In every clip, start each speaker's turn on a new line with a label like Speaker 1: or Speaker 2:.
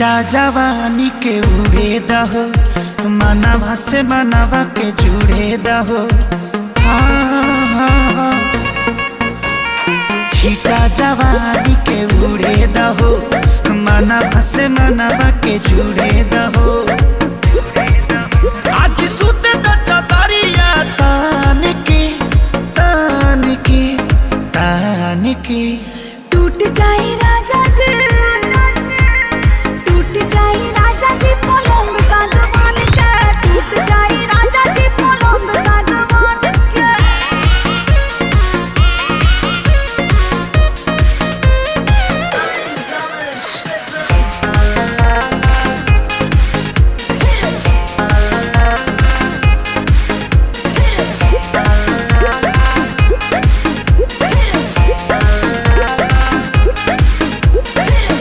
Speaker 1: छीटा जवानी के उड़े दहो, मनवा से मनवा के जुड़े दहो। छीटा जवानी के उड़े दहो, मनवा से मनवा के जुड़े दहो। आज सुते द चदरिया तान के तान के तान के।
Speaker 2: टूट जाए राजा जी, टूट जाए राजा जी पलंग सागवान के, टूट जाए राजा जी पलंग सागवान के।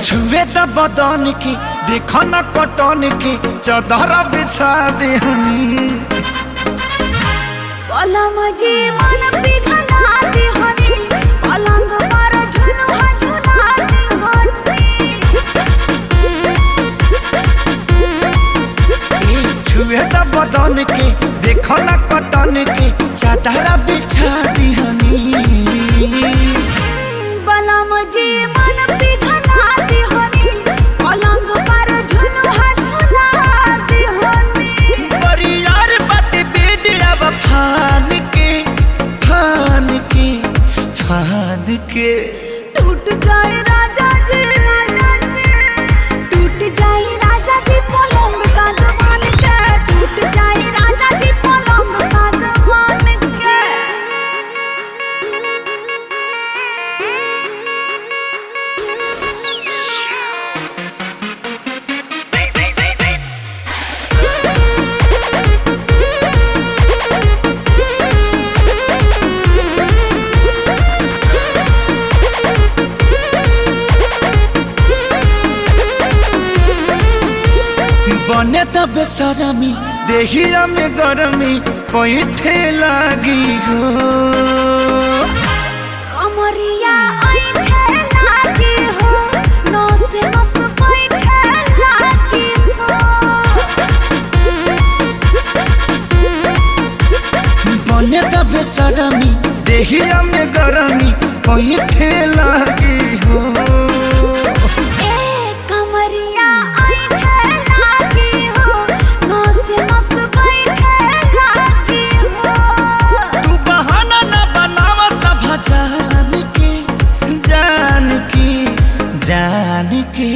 Speaker 1: छुए द बदन के देखो न कटन के, चदर बिछा देहनी।
Speaker 2: पलम जी मन पिघला देहनी, पलंग पर झुलुआ झुला देहनी।
Speaker 1: छुए द बदन के देखो न कटन के, चदर बिछा देहनी।
Speaker 2: पलम जी मन पिघला देहनी, पलंग पर झुलुआ झुला देहनी।
Speaker 1: परियार बात बेड अब फान के फान के फान के।
Speaker 2: टूट जाए राजा जी, टूट जाए राजा जी पलंग सागवान के, टूट जाए राजा जी पलंग सागवान के।
Speaker 1: बने त बेसरमी देहिया में गरमी पैठे लागी हो।
Speaker 2: कमरिया ऐठे लागी हो, नस नस बैठे लागी हो।
Speaker 1: बने त बेसरमी देहिया में गरमी पैठे लागी हो।
Speaker 2: कमरिया ऐठे लागी हो, नस नस बैठे लागी हो।
Speaker 1: तू बहाना न बनावा सब जान के जान के जान के।